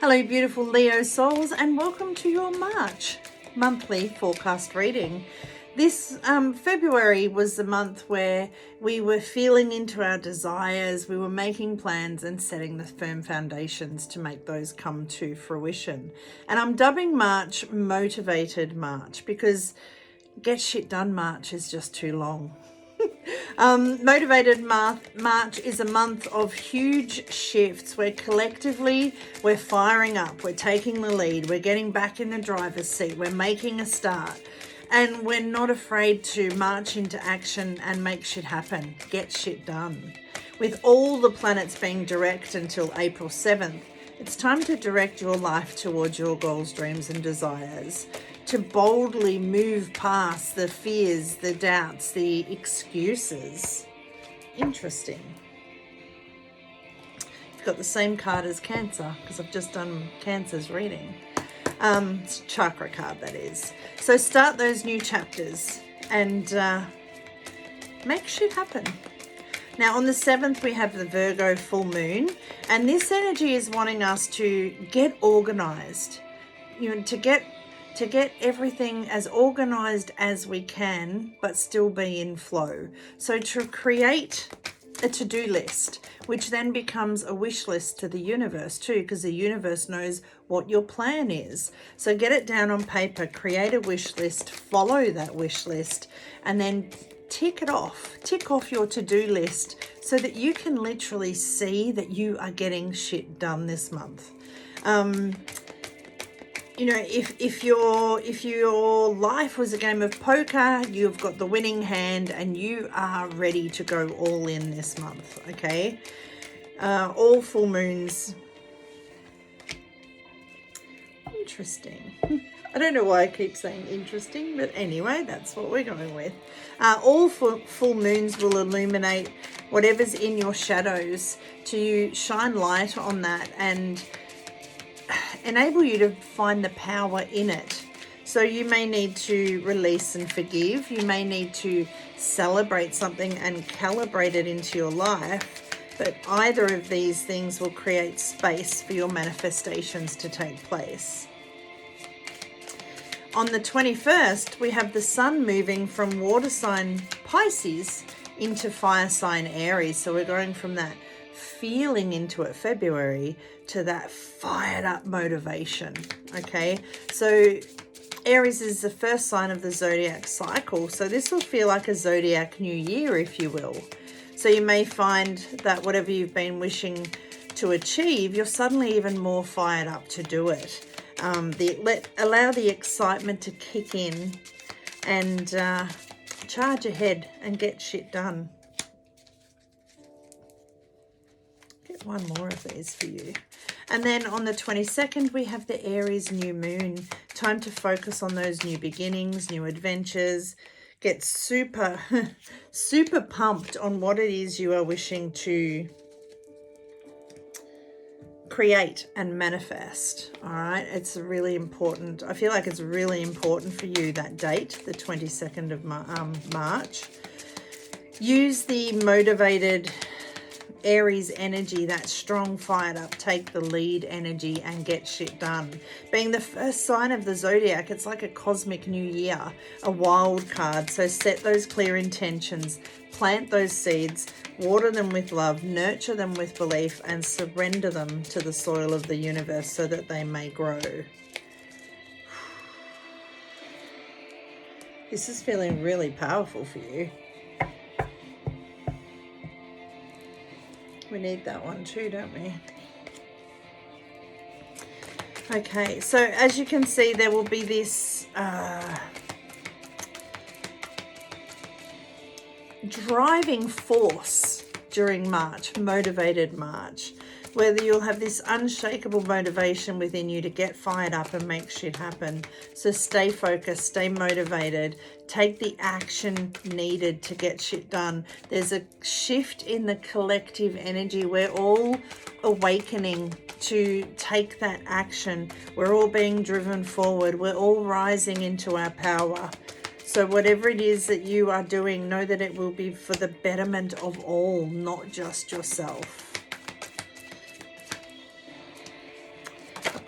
Hello beautiful Leo souls, and welcome to your March monthly forecast reading. This February was the month where we were feeling into our desires, we were making plans and setting the firm foundations to make those come to fruition. And I'm dubbing March Motivated March because get shit done March is just too long. Motivated March is a month of huge shifts where collectively we're firing up, we're taking the lead, we're getting back in the driver's seat, we're making a start, and we're not afraid to march into action and make shit happen, get shit done. With all the planets being direct until April 7th, it's time to direct your life towards your goals, dreams and desires, to boldly move past the fears, the doubts, the excuses. Interesting. You've got the same card as Cancer because I've just done Cancer's reading. It's a chakra card, that is. So start those new chapters and make shit happen. Now on the 7th we have the Virgo full moon, and this energy is wanting us to get organized, to get everything as organized as we can, but still be in flow. So to create a to-do list, which then becomes a wish list to the universe too, because the universe knows what your plan is. So get it down on paper, create a wish list, follow that wish list, and then tick off your to-do list so that you can literally see that you are getting shit done this month. If your life was a game of poker, you've got the winning hand and you are ready to go all in this month, okay? All full moons. Interesting. I don't know why I keep saying interesting, but anyway, that's what we're going with. All full moons will illuminate whatever's in your shadows to shine light on that and enable you to find the power in it. So you may need to release and forgive. You may need to celebrate something and calibrate it into your life. But either of these things will create space for your manifestations to take place. On the 21st, we have the sun moving from water sign Pisces into fire sign Aries. So we're going from that feeling into it, February, to that fired up motivation. Okay, so Aries is the first sign of the zodiac cycle, so this will feel like a zodiac new year, if you will. So you may find that whatever you've been wishing to achieve, you're suddenly even more fired up to do it. Allow the excitement to kick in and charge ahead and get shit done. One more of these for you. And then on the 22nd we have the Aries new moon. Time to focus on those new beginnings, new adventures. Get super super pumped on what it is you are wishing to create and manifest. All right, it's really important. I feel like it's really important for you, that date, the 22nd of March. Use the motivated Aries energy, that strong, fired up, take the lead energy and get shit done. Being the first sign of the zodiac, it's like a cosmic new year, a wild card. So set those clear intentions, plant those seeds, water them with love, nurture them with belief, and surrender them to the soil of the universe so that they may grow. This is feeling really powerful for you. We need that one too, don't we? Okay, so as you can see, there will be this driving force during March, motivated March, whether you'll have this unshakable motivation within you to get fired up and make shit happen. So stay focused, stay motivated, take the action needed to get shit done. There's a shift in the collective energy. We're all awakening to take that action. We're all being driven forward. We're all rising into our power. So whatever it is that you are doing, know that it will be for the betterment of all, not just yourself.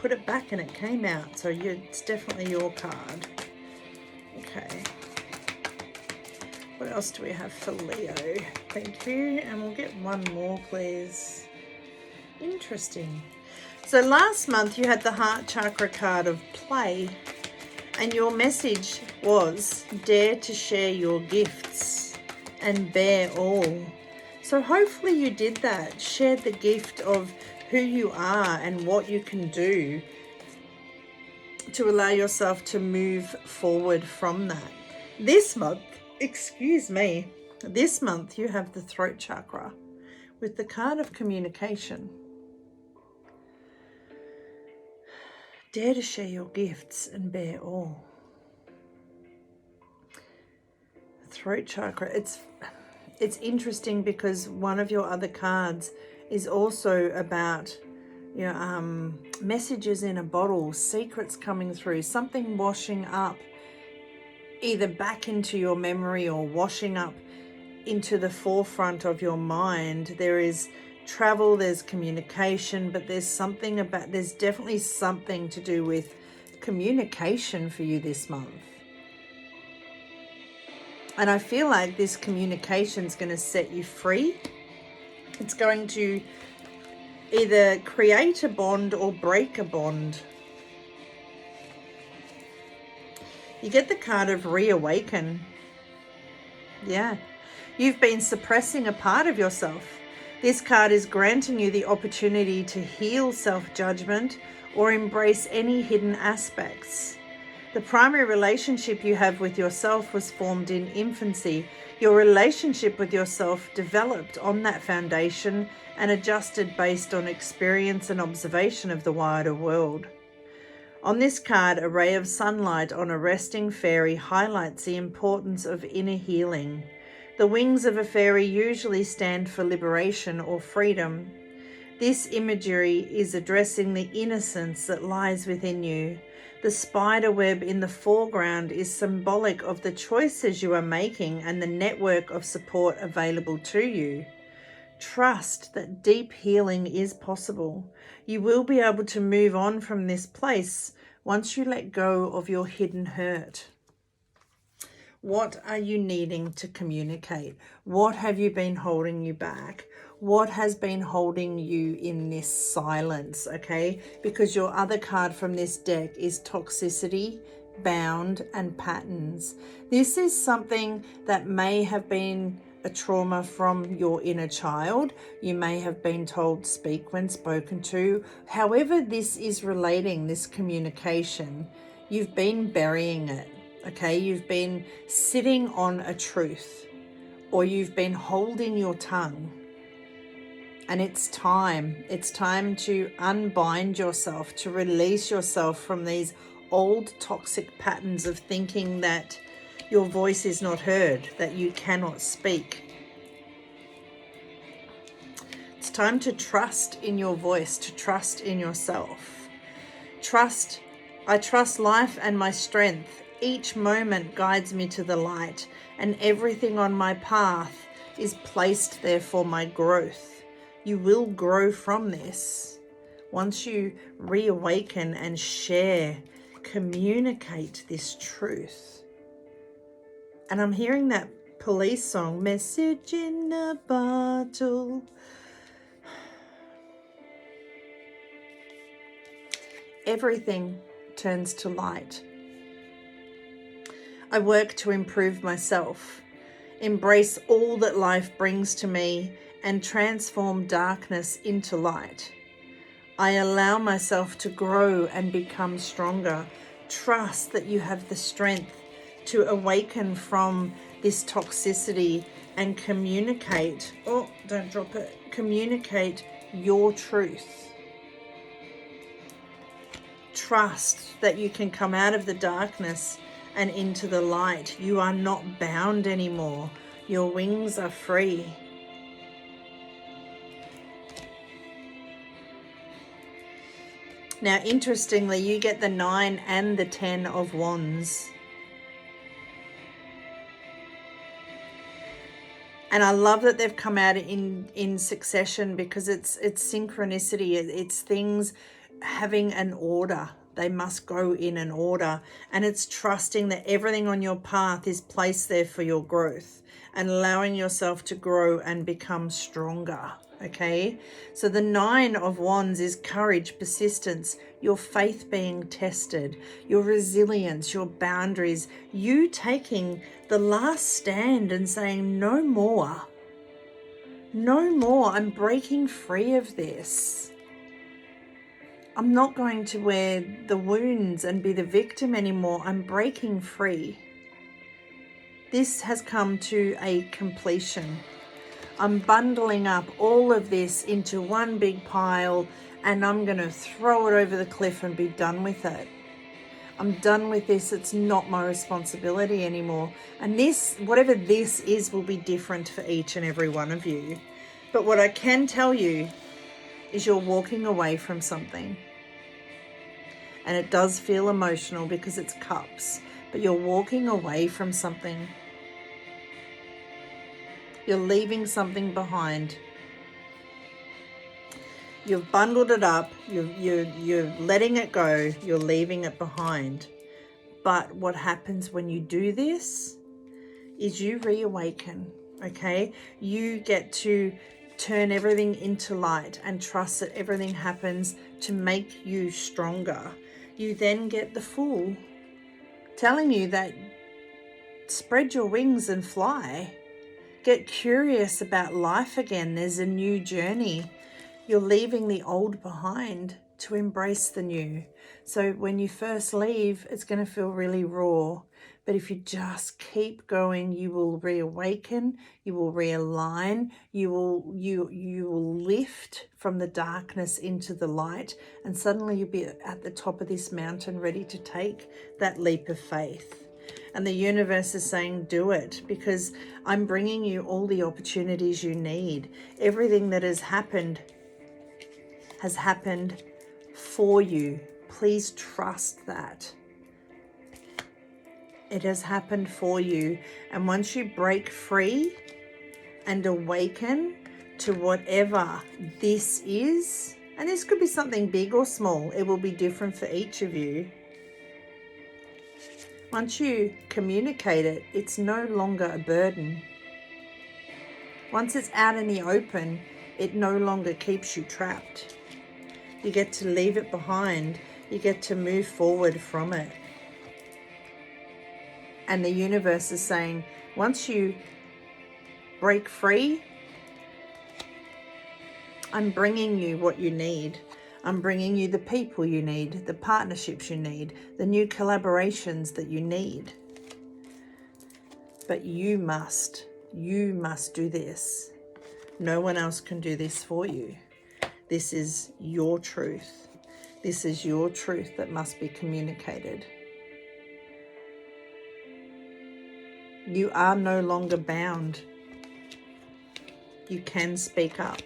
put it back and it came out. So it's definitely your card. Okay. What else do we have for Leo? Thank you. And we'll get one more, please. Interesting. So last month you had the heart chakra card of play. And your message was, dare to share your gifts and bear all. So hopefully you did that. Shared the gift of who you are and what you can do to allow yourself to move forward from that. This month, this month you have the throat chakra with the card of communication. Dare to share your gifts and bear all. Throat chakra, it's interesting because one of your other cards is also about messages in a bottle, secrets coming through, something washing up either back into your memory or washing up into the forefront of your mind. There is travel, there's communication, but there's definitely something to do with communication for you this month. And I feel like this communication is going to set you free. It's going to either create a bond or break a bond. You get the card of reawaken. Yeah. You've been suppressing a part of yourself. This card is granting you the opportunity to heal self-judgment or embrace any hidden aspects. The primary relationship you have with yourself was formed in infancy. Your relationship with yourself developed on that foundation and adjusted based on experience and observation of the wider world. On this card, a ray of sunlight on a resting fairy highlights the importance of inner healing. The wings of a fairy usually stand for liberation or freedom. This imagery is addressing the innocence that lies within you. The spider web in the foreground is symbolic of the choices you are making and the network of support available to you. Trust that deep healing is possible. You will be able to move on from this place once you let go of your hidden hurt. What are you needing to communicate? What have you been holding you back? What has been holding you in this silence, okay? Because your other card from this deck is toxicity, bound, and patterns. This is something that may have been a trauma from your inner child. You may have been told speak when spoken to. However this is relating, this communication, you've been burying it, okay? You've been sitting on a truth, or you've been holding your tongue. And it's time to unbind yourself, to release yourself from these old toxic patterns of thinking that your voice is not heard, that you cannot speak. It's time to trust in your voice, to trust in yourself. I trust life and my strength. Each moment guides me to the light, and everything on my path is placed there for my growth. You will grow from this. Once you reawaken and share, communicate this truth. And I'm hearing that police song, Message in a Bottle. Everything turns to light. I work to improve myself, embrace all that life brings to me, and transform darkness into light. I allow myself to grow and become stronger. Trust that you have the strength to awaken from this toxicity and communicate, communicate your truth. Trust that you can come out of the darkness and into the light. You are not bound anymore. Your wings are free. Now, interestingly, you get the 9 and the 10 of Wands. And I love that they've come out in succession, because it's synchronicity. It's things having an order. They must go in an order, and it's trusting that everything on your path is placed there for your growth and allowing yourself to grow and become stronger. Okay, so the 9 of Wands is courage, persistence, your faith being tested, your resilience, your boundaries, you taking the last stand and saying no more. No more. I'm breaking free of this. I'm not going to wear the wounds and be the victim anymore. I'm breaking free. This has come to a completion. I'm bundling up all of this into one big pile, and I'm going to throw it over the cliff and be done with it. I'm done with this. It's not my responsibility anymore. And this, whatever this is, will be different for each and every one of you. But what I can tell you is you're walking away from something. And it does feel emotional because it's cups, but you're walking away from something. You're leaving something behind. You've bundled it up. You're letting it go. You're leaving it behind. But what happens when you do this is you reawaken, okay? You get to turn everything into light and trust that everything happens to make you stronger. You then get the Fool telling you that spread your wings and fly. Get curious about life again. There's a new journey. You're leaving the old behind to embrace the new. So when you first leave, it's going to feel really raw. But if you just keep going, you will reawaken, you will realign, you will lift from the darkness into the light, and suddenly you'll be at the top of this mountain ready to take that leap of faith. And the universe is saying, do it, because I'm bringing you all the opportunities you need. Everything that has happened for you. Please trust that. It has happened for you. And once you break free and awaken to whatever this is, and this could be something big or small, it will be different for each of you. Once you communicate it, it's no longer a burden. Once it's out in the open, it no longer keeps you trapped. You get to leave it behind. You get to move forward from it. And the universe is saying, once you break free, I'm bringing you what you need. I'm bringing you the people you need, the partnerships you need, the new collaborations that you need. But you must do this. No one else can do this for you. This is your truth. This is your truth that must be communicated. You are no longer bound. You can speak up.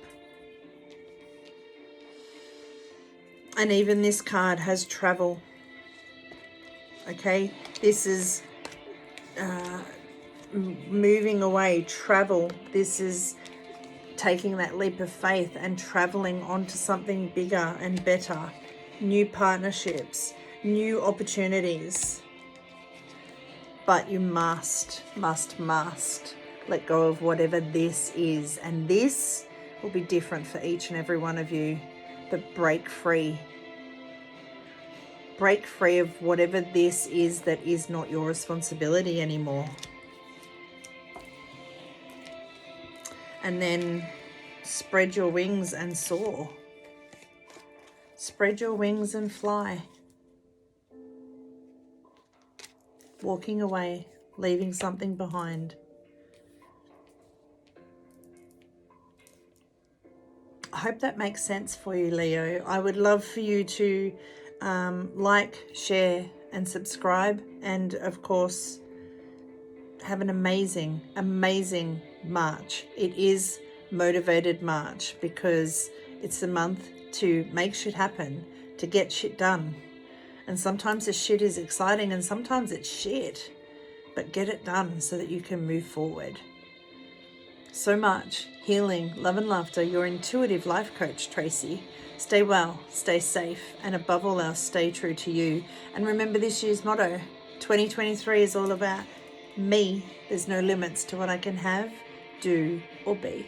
And even this card has travel. Okay, this is moving away, travel. This is taking that leap of faith and traveling onto something bigger and better. New partnerships, new opportunities. But you must let go of whatever this is. And this will be different for each and every one of you. But break free. Break free of whatever this is that is not your responsibility anymore. And then spread your wings and soar. Spread your wings and fly. Walking away, leaving something behind. I hope that makes sense for you, Leo. I would love for you to like, share and subscribe, and of course have an amazing March. It is Motivated March because it's the month to make shit happen, to get shit done. And sometimes the shit is exciting and sometimes it's shit, but get it done so that you can move forward. so much healing, love and laughter. Your intuitive life coach, Tracey. Stay well, stay safe, and above all else, stay true to you. And remember this year's motto, 2023 is all about me. There's no limits to what I can have, do, or be.